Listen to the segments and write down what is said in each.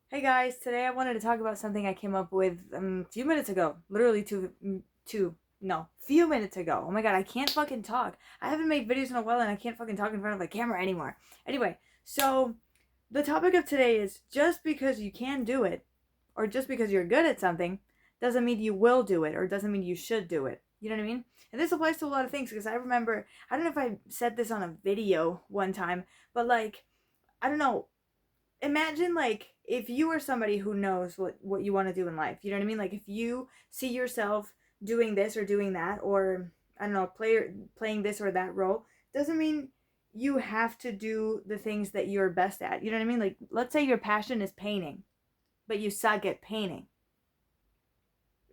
Hey guys, today I wanted to talk about something I came up with a few minutes ago. Literally few minutes ago. Oh my god, I can't fucking talk. I haven't made videos in a while and I can't fucking talk in front of a camera anymore. Anyway, so the topic of today is just because you can do it or just because you're good at something doesn't mean you will do it or doesn't mean you should do it. You know what I mean? And this applies to a lot of things because I remember, I don't know if I said this on a video one time, but like, I don't know, imagine like if you were somebody who knows what you want to do in life. You know what I mean? Like if you see yourself doing this or doing that, or I don't know, playing this or that role, doesn't mean you have to do the things that you're best at. You know what I mean? Like let's say your passion is painting, but you suck at painting.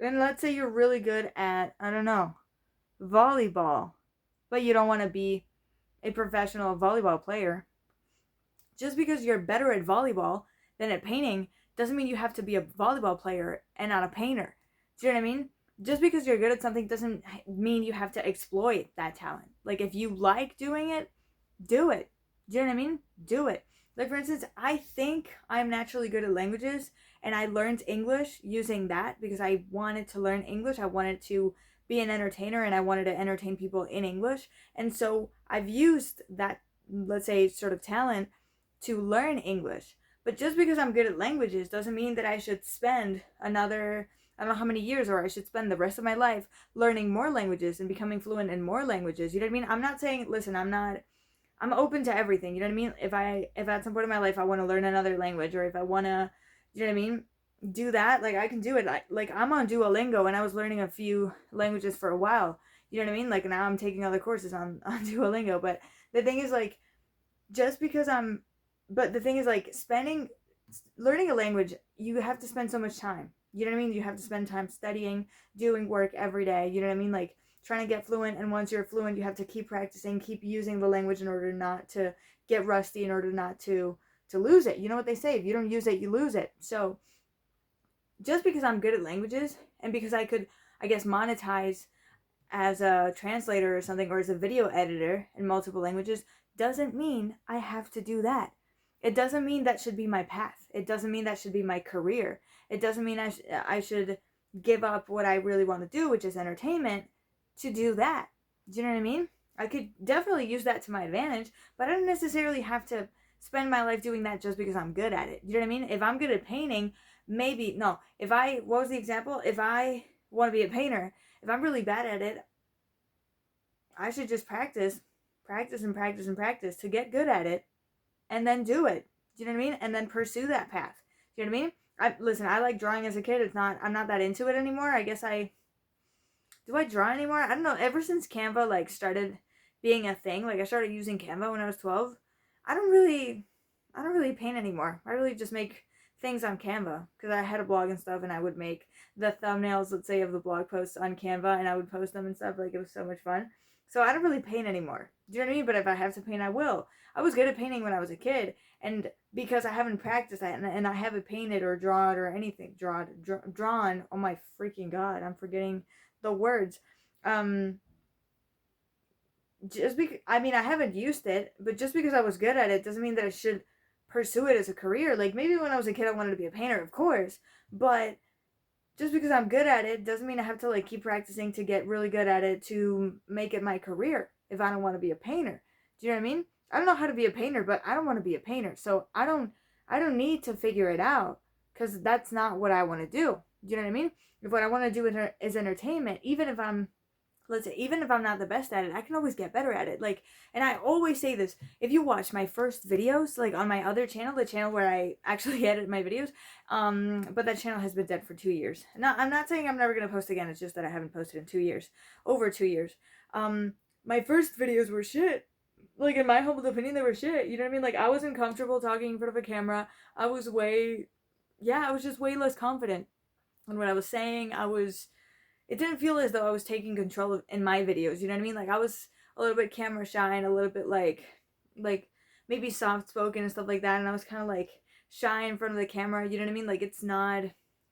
And let's say you're really good at, I don't know, volleyball, but you don't want to be a professional volleyball player. Just because you're better at volleyball than at painting doesn't mean you have to be a volleyball player and not a painter. Do you know what I mean? Just because you're good at something doesn't mean you have to exploit that talent. Like if you like doing it, do it. Do you know what I mean? Do it. Like for instance, I think I'm naturally good at languages and I learned English using that because I wanted to learn English. I wanted to be an entertainer and I wanted to entertain people in English. And so I've used that, let's say, sort of talent to learn English. But just because I'm good at languages doesn't mean that I should spend another, I don't know how many years, or I should spend the rest of my life learning more languages and becoming fluent in more languages. You know what I mean? I'm not saying, listen, I'm open to everything. You know what I mean? If at some point in my life I want to learn another language, or if I want to, you know what I mean? Do that, like I can do it. Like I'm on Duolingo and I was learning a few languages for a while. You know what I mean? Like now I'm taking other courses on Duolingo. But the thing is, like, just because I'm but the thing is, like, learning a language, you have to spend so much time. You know what I mean? You have to spend time studying, doing work every day. You know what I mean? Like trying to get fluent, and once you're fluent, you have to keep practicing, keep using the language in order not to get rusty, in order not to lose it. You know what they say, if you don't use it, you lose it. So just because I'm good at languages and because I could, I guess, monetize as a translator or something, or as a video editor in multiple languages, doesn't mean I have to do that. It doesn't mean that should be my path. It doesn't mean that should be my career. It doesn't mean I should give up what I really want to do, which is entertainment, to do that. Do you know what I mean? I could definitely use that to my advantage, but I don't necessarily have to spend my life doing that just because I'm good at it. You know what I mean? If I'm good at painting, maybe, no. What was the example? If I want to be a painter, if I'm really bad at it, I should just practice and practice and practice to get good at it, and then do it. Do you know what I mean? And then pursue that path. Do you know what I mean? Listen, I like drawing as a kid. I'm not that into it anymore. I guess do I draw anymore? I don't know. Ever since Canva like started being a thing, like I started using Canva when I was 12, I don't really I don't really paint anymore. I really just make things on Canva because I had a blog and stuff, and I would make the thumbnails, let's say, of the blog posts on Canva, and I would post them and stuff. Like it was so much fun. So I don't really paint anymore. Do you know what I mean? But if I have to paint, I will. I was good at painting when I was a kid, and because I haven't practiced that, and I haven't painted or drawn or anything, drawn. Oh my freaking god! I'm forgetting the words. Um, just because, I mean, I haven't used it, but just because I was good at it doesn't mean that I should pursue it as a career. Like maybe when I was a kid I wanted to be a painter, of course, but just because I'm good at it doesn't mean I have to like keep practicing to get really good at it to make it my career if I don't want to be a painter. Do you know what I mean? I don't know how to be a painter, but I don't want to be a painter. So I don't need to figure it out cuz that's not what I want to do. Do you know what I mean? If what I want to do is entertainment, even if I'm, let's say, even if I'm not the best at it, I can always get better at it. Like, and I always say this, if you watch my first videos, like on my other channel, the channel where I actually edit my videos, but that channel has been dead for 2 years. Now, I'm not saying I'm never going to post again. It's just that I haven't posted in 2 years, over 2 years. My first videos were shit. Like, in my humble opinion, they were shit. You know what I mean? Like, I wasn't comfortable talking in front of a camera. I was I was just way less confident in what I was saying. It didn't feel as though I was taking control of in my videos. You know what I mean? Like I was a little bit camera shy and a little bit like maybe soft spoken and stuff like that. And I was kind of like shy in front of the camera. You know what I mean? Like it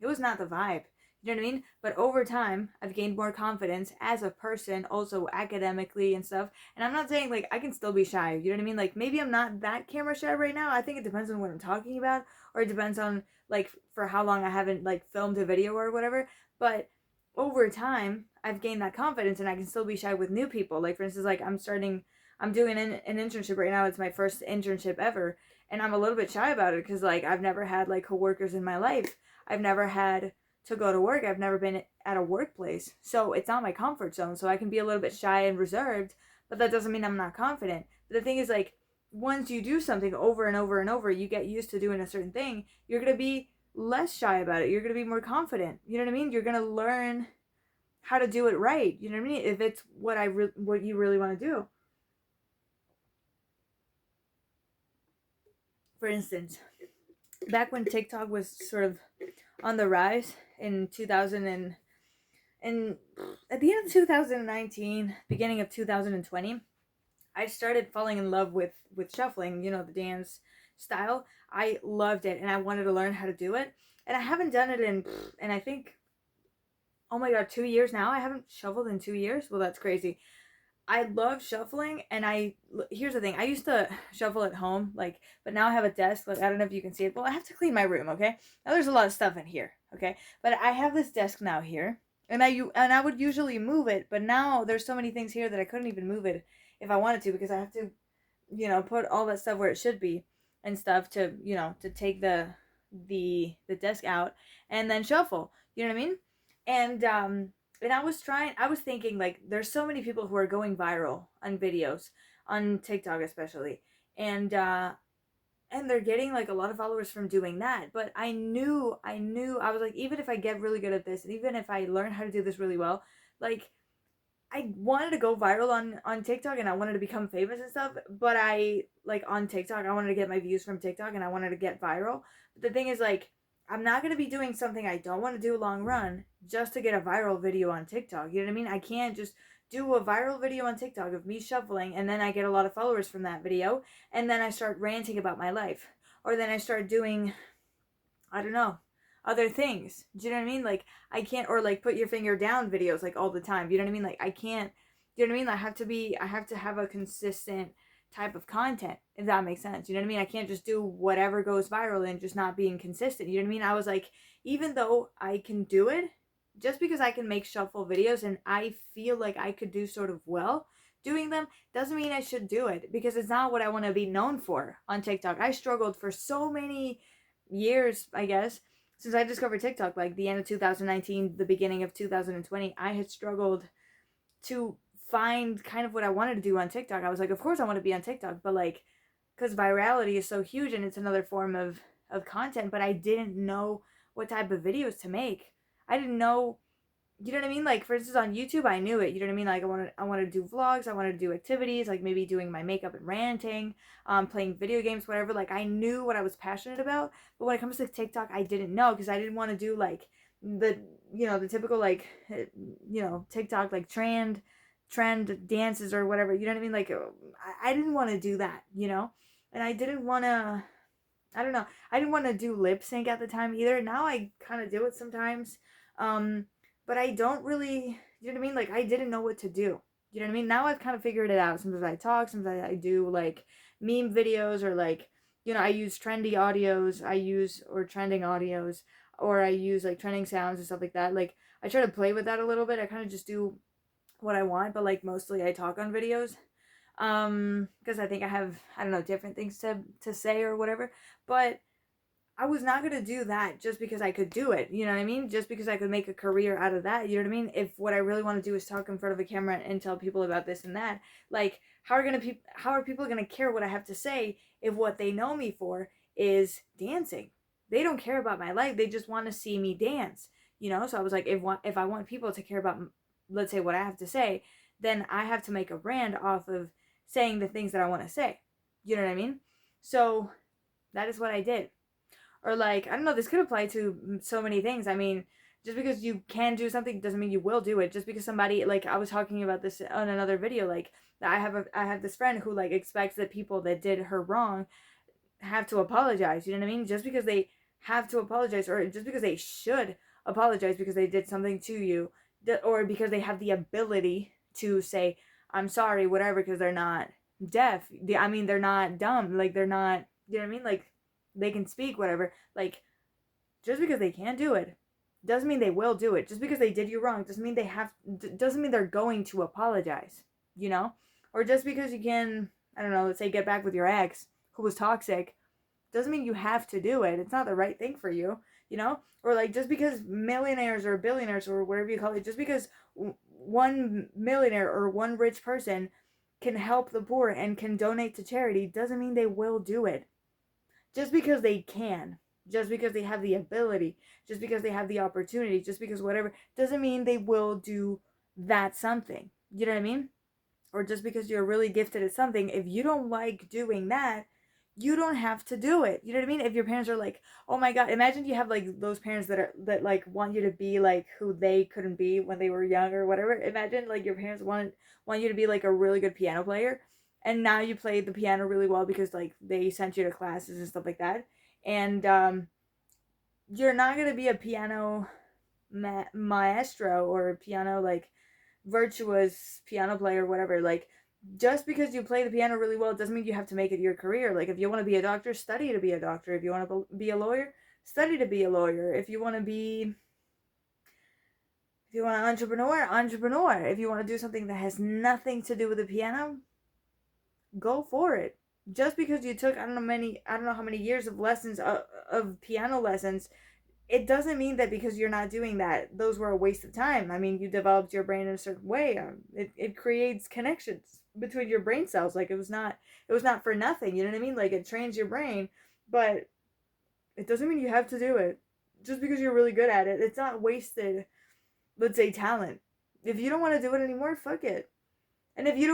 was not the vibe. You know what I mean? But over time, I've gained more confidence as a person, also academically and stuff. And I'm not saying like I can still be shy. You know what I mean? Like maybe I'm not that camera shy right now. I think it depends on what I'm talking about, or it depends on like for how long I haven't like filmed a video or whatever. But over time, I've gained that confidence, and I can still be shy with new people. Like for instance, like I'm doing an internship right now. It's my first internship ever, and I'm a little bit shy about it because like I've never had like coworkers in my life. I've never had to go to work. I've never been at a workplace. So it's not my comfort zone. So I can be a little bit shy and reserved, but that doesn't mean I'm not confident. But the thing is, like, once you do something over and over and over, you get used to doing a certain thing, you're going to be less shy about it. You're going to be more confident. You know what I mean? You're going to learn how to do it right. You know what I mean? If it's what you really want to do. For instance, back when TikTok was sort of on the rise in 2000 and at the end of 2019, beginning of 2020, I started falling in love with shuffling, you know, the dance style. I loved it and I wanted to learn how to do it. And I haven't done it in I think, oh my god, 2 years now. I haven't shuffled in 2 years. Well, that's crazy. I love shuffling, and here's the thing. I used to shuffle at home, like, but now I have a desk. Like, I don't know if you can see it. Well, I have to clean my room, okay? Now there's a lot of stuff in here, okay? But I have this desk now here, and I would usually move it, but now there's so many things here that I couldn't even move it if I wanted to, because I have to, you know, put all that stuff where it should be and stuff to, you know, to take the desk out and then shuffle. You know what I mean? And I was thinking like there's so many people who are going viral on videos on TikTok especially, and and they're getting like a lot of followers from doing that. But I was like, even if I get really good at this, and even if I learn how to do this really well, like I wanted to go viral on TikTok, and I wanted to become famous and stuff, but I like on TikTok I wanted to get my views from TikTok, and I wanted to get viral. But the thing is, like, I'm not going to be doing something I don't want to do long run just to get a viral video on TikTok. You know what I mean? I can't just do a viral video on TikTok of me shuffling, and then I get a lot of followers from that video, and then I start ranting about my life, or then I start doing, I don't know, other things. Do you know what I mean? Like, I can't, or like put your finger down videos like all the time. You know what I mean? Like, I can't, you know what I mean? I have to have a consistent type of content, if that makes sense. You know what I mean? I can't just do whatever goes viral and just not being consistent. You know what I mean? I was like, even though I can do it, just because I can make shuffle videos and I feel like I could do sort of well doing them, doesn't mean I should do it, because it's not what I want to be known for on TikTok. I struggled for so many years, I guess, since I discovered TikTok, like the end of 2019, the beginning of 2020. I had struggled to find kind of what I wanted to do on TikTok. I was like, of course I want to be on TikTok, but like, because virality is so huge and it's another form of content, but I didn't know what type of videos to make. I didn't know, you know what I mean? Like, for instance, on YouTube, I knew it. You know what I mean? Like, I wanted to do vlogs. I wanted to do activities, like maybe doing my makeup and ranting, playing video games, whatever. Like, I knew what I was passionate about. But when it comes to TikTok, I didn't know, because I didn't want to do like the, you know, the typical like, you know, TikTok like trend dances or whatever. You know what I mean? Like, I didn't want to do that, you know, and I didn't want to. I don't know. I didn't want to do lip sync at the time either. Now I kind of do it sometimes. But I don't really, you know what I mean? Like, I didn't know what to do. You know what I mean? Now I've kind of figured it out. Sometimes I talk, sometimes I do like meme videos, or like, you know, I use trendy audios, or trending audios, or I use like trending sounds and stuff like that. Like, I try to play with that a little bit. I kind of just do what I want, but like mostly I talk on videos. Because I think I have, I don't know, different things to say or whatever. But I was not going to do that just because I could do it. You know what I mean? Just because I could make a career out of that. You know what I mean? If what I really want to do is talk in front of a camera and tell people about this and that, like, how are people going to care what I have to say if what they know me for is dancing? They don't care about my life. They just want to see me dance. You know? So I was like, if I want people to care about, let's say, what I have to say, then I have to make a brand off of saying the things that I want to say. You know what I mean? So that is what I did. Or like, I don't know, this could apply to so many things. I mean, just because you can do something doesn't mean you will do it. Just because somebody, like, I was talking about this on another video, like, I have this friend who like expects that people that did her wrong have to apologize. You know what I mean? Just because they have to apologize, or just because they should apologize because they did something to you, or because they have the ability to say, I'm sorry, whatever, because they're not deaf. I mean, they're not dumb. Like, they're not, you know what I mean? Like, they can speak, whatever. Like, just because they can do it doesn't mean they will do it. Just because they did you wrong doesn't mean doesn't mean they're going to apologize, you know? Or just because you can, I don't know, let's say get back with your ex who was toxic, doesn't mean you have to do it. It's not the right thing for you, you know? Or like, just because millionaires or billionaires or whatever you call it, just because one millionaire or one rich person can help the poor and can donate to charity doesn't mean they will do it. Just because they can, just because they have the ability, just because they have the opportunity, just because whatever, doesn't mean they will do that something. You know what I mean? Or just because you're really gifted at something, if you don't like doing that, you don't have to do it. You know what I mean? If your parents are like, oh my God, imagine you have like those parents that like want you to be like who they couldn't be when they were young or whatever. Imagine like your parents want you to be like a really good piano player, and now you play the piano really well because like they sent you to classes and stuff like that. And you're not gonna be a piano maestro or a piano like virtuous piano player, whatever. Like, just because you play the piano really well doesn't mean you have to make it your career. Like, if you want to be a doctor, study to be a doctor. If you want to be a lawyer, study to be a lawyer. If you want to be, if you want an entrepreneur. If you want to do something that has nothing to do with the piano, go for it. Just because you took I don't know how many years of lessons of piano lessons, it doesn't mean that because you're not doing that, those were a waste of time. I mean, you developed your brain in a certain way. It creates connections between your brain cells. Like, it was not for nothing. You know what I mean? Like, it trains your brain, but it doesn't mean you have to do it just because you're really good at it. It's not wasted, let's say, talent. If you don't want to do it anymore, fuck it. And if you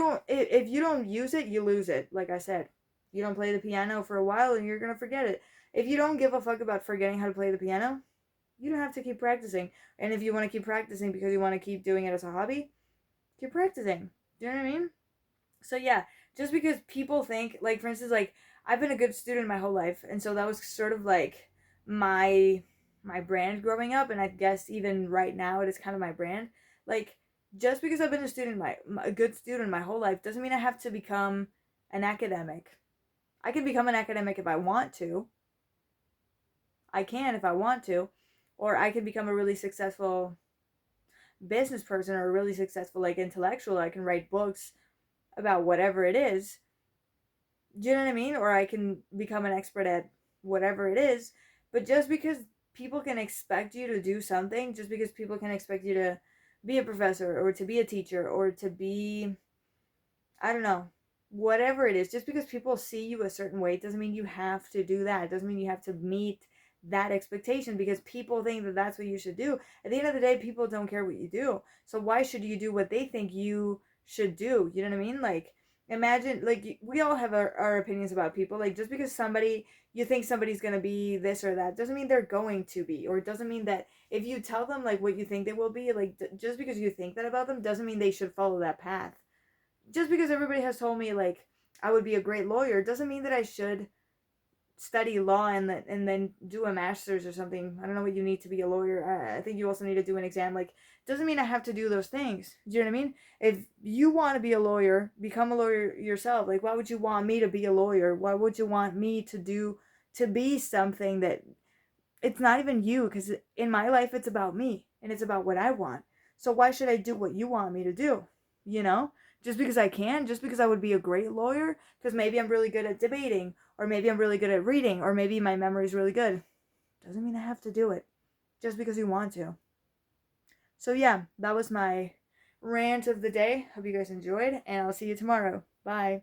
don't use it, you lose it. Like I said, you don't play the piano for a while and you're gonna forget it. If you don't give a fuck about forgetting how to play the piano, you don't have to keep practicing. And if you want to keep practicing because you want to keep doing it as a hobby, keep practicing. Do you know what I mean? So yeah, just because people think, like, for instance, like, I've been a good student my whole life, and so that was sort of like my my brand growing up, and I guess even right now it is kind of my brand. Like, just because I've been a good student my whole life doesn't mean I have to become an academic. I can become an academic if I want to. I can if I want to, or I can become a really successful business person or a really successful like intellectual. I can write books about whatever it is. Do you know what I mean? Or I can become an expert at whatever it is. But just because people can expect you to do something, just because people can expect you to be a professor or to be a teacher or to be, I don't know, whatever it is, just because people see you a certain way, it doesn't mean you have to do that. It doesn't mean you have to meet that expectation because people think that that's what you should do. At the end of the day, people don't care what you do. So why should you do what they think you should do? You know what I mean? Like, imagine, like, we all have our opinions about people. Like, just because you think somebody's gonna be this or that doesn't mean they're going to be, or it doesn't mean that if you tell them like what you think they will be, like, just because you think that about them doesn't mean they should follow that path. Just because everybody has told me like I would be a great lawyer doesn't mean that I should study law and then do a master's or something. I don't know what you need to be a lawyer. I think you also need to do an exam. Like, doesn't mean I have to do those things. Do you know what I mean? If you want to be a lawyer, become a lawyer yourself. Like, why would you want me to be a lawyer? Why would you want me to be something that it's not even you? Because in my life, it's about me and it's about what I want. So why should I do what you want me to do? You know? Just because I can, just because I would be a great lawyer, because maybe I'm really good at debating, or maybe I'm really good at reading, or maybe my memory is really good, doesn't mean I have to do it just because you want to. So yeah, that was my rant of the day. Hope you guys enjoyed, and I'll see you tomorrow. Bye.